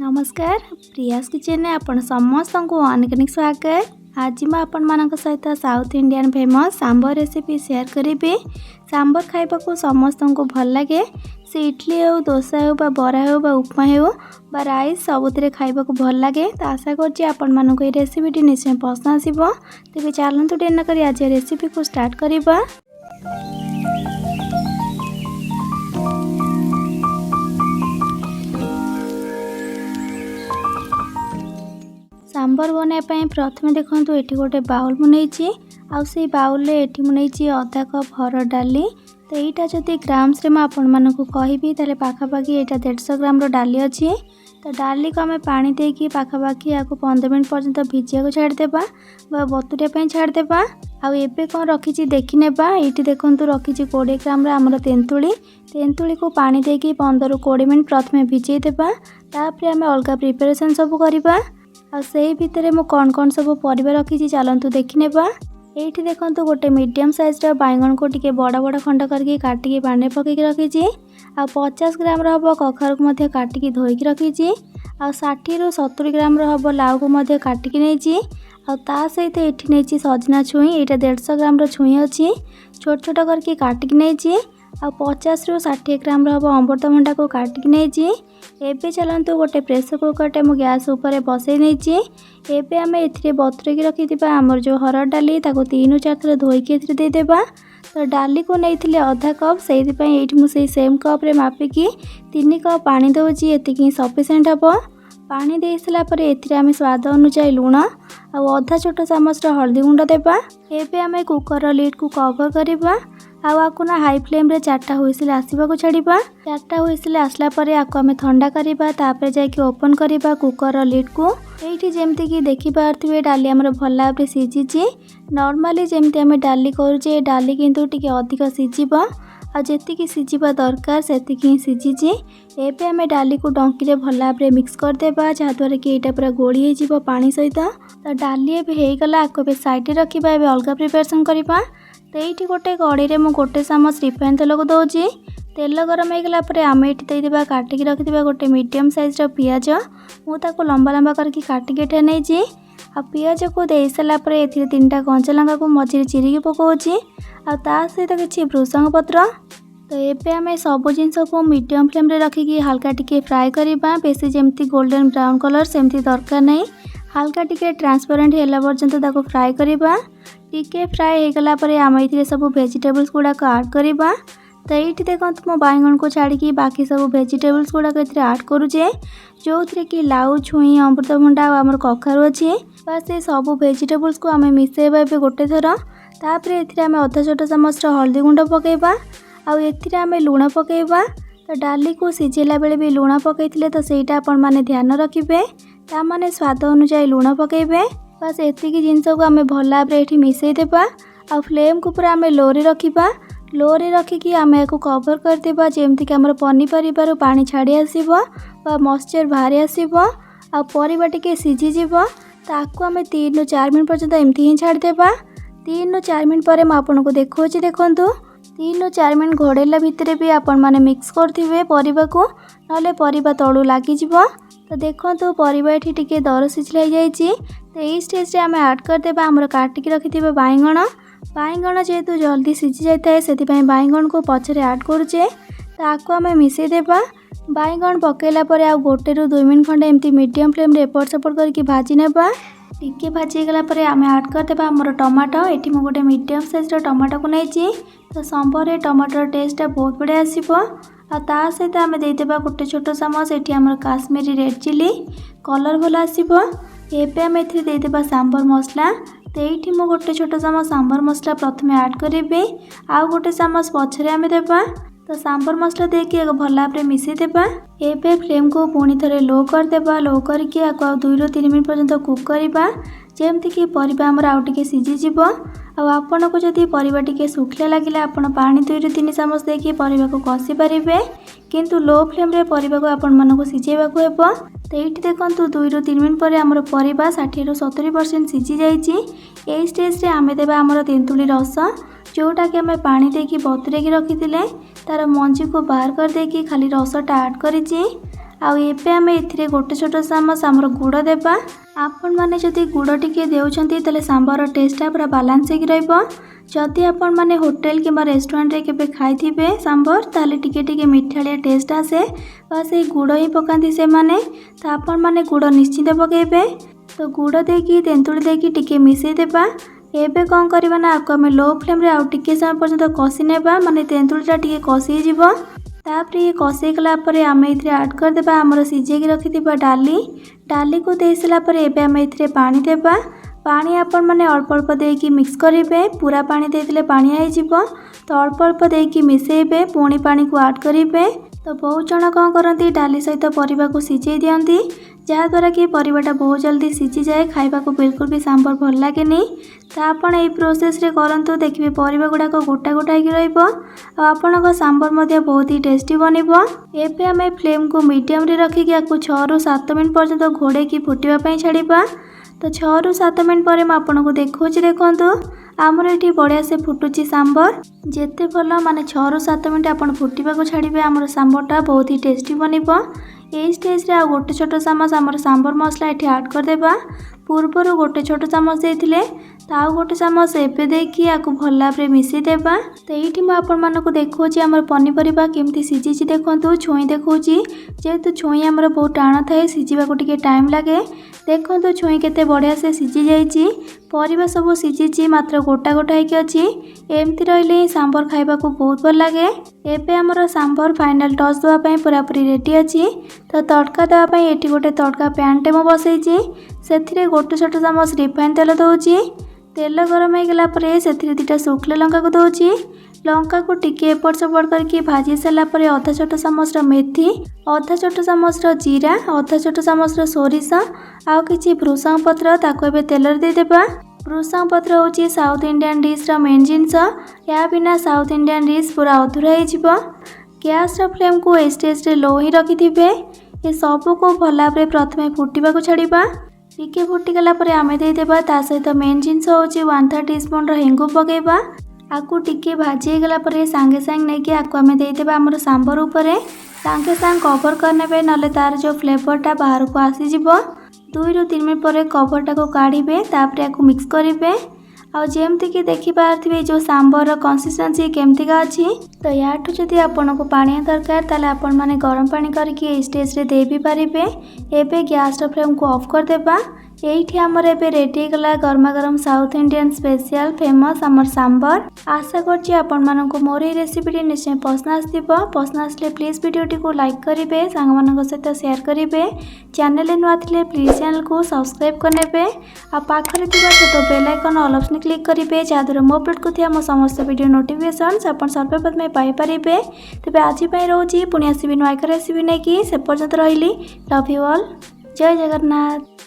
नमस्कार प्रियास किचन आपण समस्त को अनेक अनेक स्वागत। आज मैं आपण मानक सहित South Indian famous sambar recipe share करी। सांबर खाइबा को समस्त को भल लगे, से इडली हो, डोसा हो, बरा हो, उपमा हो, राइस सबुतिर खाइबा को भल लगे। तो आशा करछि आपण मानक ये रेसिपी निश्चय पसंद आसीबो। तेबे चलंतु डेना करी आज रेसिपी को स्टार्ट करिबा। सांबर बनाई प्रथम देखो ये गोटे बाउल मुझे आई बाउल मुझे अधा कप हरड़ डाली। तो यहाँ जदि ग्राम्स आपण मानक कहबी ताले पाखापाखि यहाँ 150 ग्राम डाली अच्छी। तो डाली को आम पानी देकी पाखापाखि या 15 मिनट पर्यंत भिजिया छाड़देबा बतुरिया छाड़देबा। आबे कौन रखी देखने ये देखो रखी 20 ग्राम आमर तेंतुली को पानी देकी 15-20 मिनट प्रथम भिजई देबा। तापर आम अलग प्रिपरेशन सब करवा। से भितर मु कौन सब परिवा रखी चलतु देखने। ये देखो गोटे मीडियम साइज बैगन को टिके बड़ बड़ खंड करके काटिकी पानी पकईक रखी। 50 ग्राम हम कखार को काटिकी धोईकी रखी। 60-70 ग्राम हम लाउ को काटिकी नहीं। ता सहित ये नहीं सजना छुई, यहाँ 150 ग्राम छुई अच्छी छोट छोट करके काटिकी नहीं। 50-60 ग्राम हम अमृतभंडा को काटिकी नहीं। एबे चलतु गोटे प्रेसर कुकर मु गैस उपर बसई नहीं। एबे आम ए बतुरेकी रखी आमर जो हरड़ डाली 3-4 थर धोईकी देदेबा। तो डाली को नहीं अधा कप से मुझे सेम कप्रे मापिकी 3 कप पानी दूसरी ये सफिसीयंट हम। पानी दे सारापर एम स्वाद अनुसार लुण आधा छोट चामच हल्दी गुंड देबा। एबे आम कुकर लिड को कवर करवा। आपको ना हाई फ्लेम रे 4टा हुइसिल आसवाक छाड़ा। 4टा हुइसिल आसला परे आपको आम ठंडा करवा। तापर जाकि ओपन करवा कुकर लिड को। ये जमती कि देखिपे डाली आमर भल भाव सीझी। नॉर्मली जमती आम डाली करुचे डाली किंतु टिके अधिक सीझिबो आती सीझा दरकार से ही सीझी। एबे आम डाली को डंकी भल भाव मिक्स करदेबा जहाँद्वारा कि यहाँ पूरा गोली हो पानी सहित। तो डाली एवं होगला आपको साइड रखा। एवं अलग प्रिपरेशन करवा। तो ये गोटे कड़े में गोटे चामच रिफाइन तेल को दूसरी। तेल गरम होगला आम ये देदेबा काटिकी रखिथिबा गोटे मीडियम साइज पियाज मुझे लंबा लंबा करके काटिकी एठे नहीं। पियाज को दे सारापर ए 3टा कंचा लंका को मझे चिरिकी पकाउची ता सहित किसी भृषंग पत्र। तो ये आम सब जिन को मीडियम फ्लेम रे रखिकी हल्का टिके फ्राए करवा। बेसी जमती गोल्डन ब्राउन कलर सेमती दरकार नहीं, हल्का टिके ट्रांसपेरेंट होला पर्यंत ताको फ्राए करवा। टिके फ्राए होगला आम ये सब वेजिटेबल्स गुड़ाक आड करवा। तो ये देखो मो बैगन को छाड़ी बाकी सब वेजिटेबल्स गुड़ाक आड करुचे जो थी कि लाउ, छुई, अमृतभंडा और आमर कखारू अच्छे। बस ये सब वेजिटेबल्स को आम मिसेबा ए गोटे थर। तापर ये आम अधा छोट चामच हल्दी गुंड पकेबा आम लुण पकेबा। तो डाली को सीझेला बेले भी लुण पकईले तो सहीटा आपण माने ध्यान रखिए। ता माने स्वाद अनुसार लुण पकेबे। बस एतिकी जिनस को आम भल भाव ये मिसई देबा। आ फ्लेम को पूरा आम लो रे रखिबा। लो रे रखिकी आम या कवर करदेबा जेमती कि आमर पनीपरिबार पानी छाड़ी आसीबो बा मॉइस्चर बाहरी आसीबो आ परिबा टिके सीझी जिवो। ताकू आम 3-4 मिनट पर्यंत एमती ही छाड़देबा। 3-4 मिनट पर आपको देखा देखु 3-4 मिनट घोड़ेला भितर भी आपण माने मिक्स करथिबे परिबा को, नले परिबा तळु लागी जिवो। तो देखो परिबा एठी टिके दर सिझला जाइछि। तो ये स्टेज रे आम ऐड करदेबा आमर काटिकी रखिथिबे बैगन। बैगन जेहेतु जल्दी सीझी जाए से बैगन को पछरे ऐड करुचे। तो आपको आम मिसई देबा। बैगन पकेला पर आ 1-2 मिनट खंडे एमती मीडियम फ्लेम रे एपट सेपट करके भाजी नेबा। टिके भाजी गला पर आम ऐड करदेबा आमर टमाटो। एठी मु गोटे मीडियम साइज टमाटो को नहीं। तो सांबर टमाटर टेस्ट बहुत बढ़िया आसीबो। ता सहित आम देदेबा गोटे छोट चामच एठी आमर काश्मीरी रेड चिली कलर भल आसीबो। एबे आम एथि देदेबा सांबर मसला। तो ये मु गोटे छोट चामच सांबर मसला प्रथम ऐड करी आउ गोटे चामच पछरे आम देबा। तो सांबर मसला देकी भल भाव मिसई देबा। एबे फ्लेम को पुणी थे लो करदेबा। लो करके 2-3 मिनट पर्यंत कुक करवा जेमती कि परिबा आमर आउ टिके सीझी जिवो। आपन को जदि परिबा टिके सुखिला लगिले आपण पानी 2-3 चामच देकी परिबा को कषि पारिबे, किंतु लो फ्लेम रे परिबा को आपण मानको सिझेबाको हेबो। तो ये देखो 2-3 मिनट पर आमर परिबा 60-70% सीझी जाइछि। ए स्टेज रे आमे देबा आमर तेंतुली रस जोटा कि आम पानी देकी बतुरेकी रखी तार मंजी को बाहर कर देकी खाली रसटा ऐड करिछि। आउ एबे आमे एथिरे गोटे छोट चामच आमर गुड़ देबा। आपण माने जदि गुड़ टिके देउछंती तले सांबर टेस्टटा पूरा बैलेंस होगी रहइबो। जदि आपण माने होटल किंबा रेस्टोरेंट रे केबे खाइथिबे सांबर ताले टिके टिके मिठालिया टेस्ट आसे बस ए गुड़ ही पकांती से माने। तो आपण माने गुड़ निश्चित पकेबे। तो गुड़ देकी तेंतुली देकी टिके मिसई देबा। एबे कौन करबा ना आपको आम लो फ्लेम रे आउ टिके समय पर्यंत कषि नेबा माने तेंतुलीटा टिके कषि जीवो। तापर ये कषि गला परे आम एथिरे ऐड कर देबा हमर सिजेकी रखिथिबा डाली को दे सारा परे एबे आम एथिरे पानी देबा। पानी आपण माने अल्प अल्प देकी मिक्स करिवे। पूरा पानी देथिले पानी आइ जीवो। तो अल्प अल्प देकी मिसेइबे पुणी पानी को ऐड करिवे। तो बहुत जन कौन करती डाली सहित परिवा को सिझे दियंती जहाँद्वारा कि परिवाटा बहुत जल्दी सिझी जाए खाइबा को बिल्कुल भी सांबर भल लगे। तो आपण ये प्रोसेस रे करंतु देखिए परिवा गुड़ाक गोटा गोटा होगी रहिबो। आपणक सांबर मध्य बहुत ही टेस्टी बनिबो। एबे आमे फ्लेम को मीडियम रे रखिकी याकु 6 ରୁ 7 मिनट पर्यंत घोड़े की फुटिबा पई छाड़िबा। तो 6 ରୁ 7 मिनट पर आपको देखुची देखु आमर ये बढ़िया से फुटुची सांबर जेते भल माने 6 ରୁ 7 मिनट आप फुटा को छाड़िबे आमर सांबरटा बहुत ही टेस्टी बनिबो। ये स्टेज रे आ गोटे छोट चामच आमर सांबर मसला ये ऐड करदेबा। पूर्वर गोटे छोट चामच देथिले तो आउ गोटे चामच एबे देकी याकु भल भाबरे मिसई देबा। तो ये आपण मानकु देखौची आमर पनीपरिबा केमती सिझिची देखंतु छुई देखौची जेहेतु छुई आमर बहुत टाण थाए सिझिबा को टिके टाइम लागे। देखंतु छुई केते बढ़िया से सिझी जाइची परिबा सब सिझिची मात्र गोटा गोटा होइकी अछि। एमती रहले ही सांबर खाइबा को बहुत भल लागे। एबे आमर सांबर फाइनल टच देवा पई पूरा पूरी रेडी अछि। तो तड़का देवा पई एठी गोटे तड़का पैन टे मो बसैची सेथिरे गोटे छोट चामच रिफाइन तेल दउची। तेल गरम हो गला परे सेथिरे 2टा सुखला लंका को दउची। लंका को टिके एपट सेपट करके भाजी सारा पर अधा छोट चामच मेथी अधा छोट चामच जीरा अधा छोट चामच सोरिष आउ किछि भृषंग पत्र ताको एबे तेल दे देबा। भृषंग पत्र होची साउथ इंडियन डिश रा मेन जिंस। या बिना साउथ इंडियन डिश पूरा अधूरा हो जिवो। गैस रा फ्लेम को ए स्टेज रे लो ही रखिथिबे। ये सब को भल भाबरे प्रथमे फुटिबा को छाड़िबा। टिके फुटिगला परे आमे दे देबा ता सहित मेन जिंस होची 1/3 टीस्पून रो हेंगु पकेबा। आकु टिके भाजी गला परे सांगे सांग नै कि आकु आमे दे देबा हमर सांबर ऊपरे सांगे सांग कवर करनेबे नले तार जो फ्लेवरटा बाहर को आसी जिवो। 2 ରୁ 3 मिनट पर कवरटा को काढ़ीबे तापर आकु मिक्स करिवे। आ जेमती कि देखि पारथिबे जो सांबर कंसिस्टेंसी केमतिका अछि। तो याठु जदि आपनको पानी दरकार ताले आपण माने गरम पानी करके ए स्टेज रे दे भी पारिबे। एबे गैस रा फ्लेम को ऑफ कर देबा। एठी हमर एबे रेडी गला गरमा गरम साउथ इंडियन स्पेशल फेमस हमर सांबर। आशा करछि आपण मानको मोर ए रेसिपीटी निश्चय पसंद आस्थिबो। पसंद आसले प्लीज वीडियोटी को लाइक करिवे सांग मानक सहित शेयर करिवे। चैनल नुआ थिले प्लीज चैनल को सब्सक्राइब करनेबे। आ पाखरे थिबा छोट bell icon all option click करिवे जादर मो अपलोड को थिया मो समस्त वीडियो नोटिफिकेशंस आपण सर्वप्रथमे पाई परिबे। तबे आज पई रहउची पुनी आसीबी नुआ रेसिपी नै कि से पर्यंत रहिली। Love you all. जय जगन्नाथ।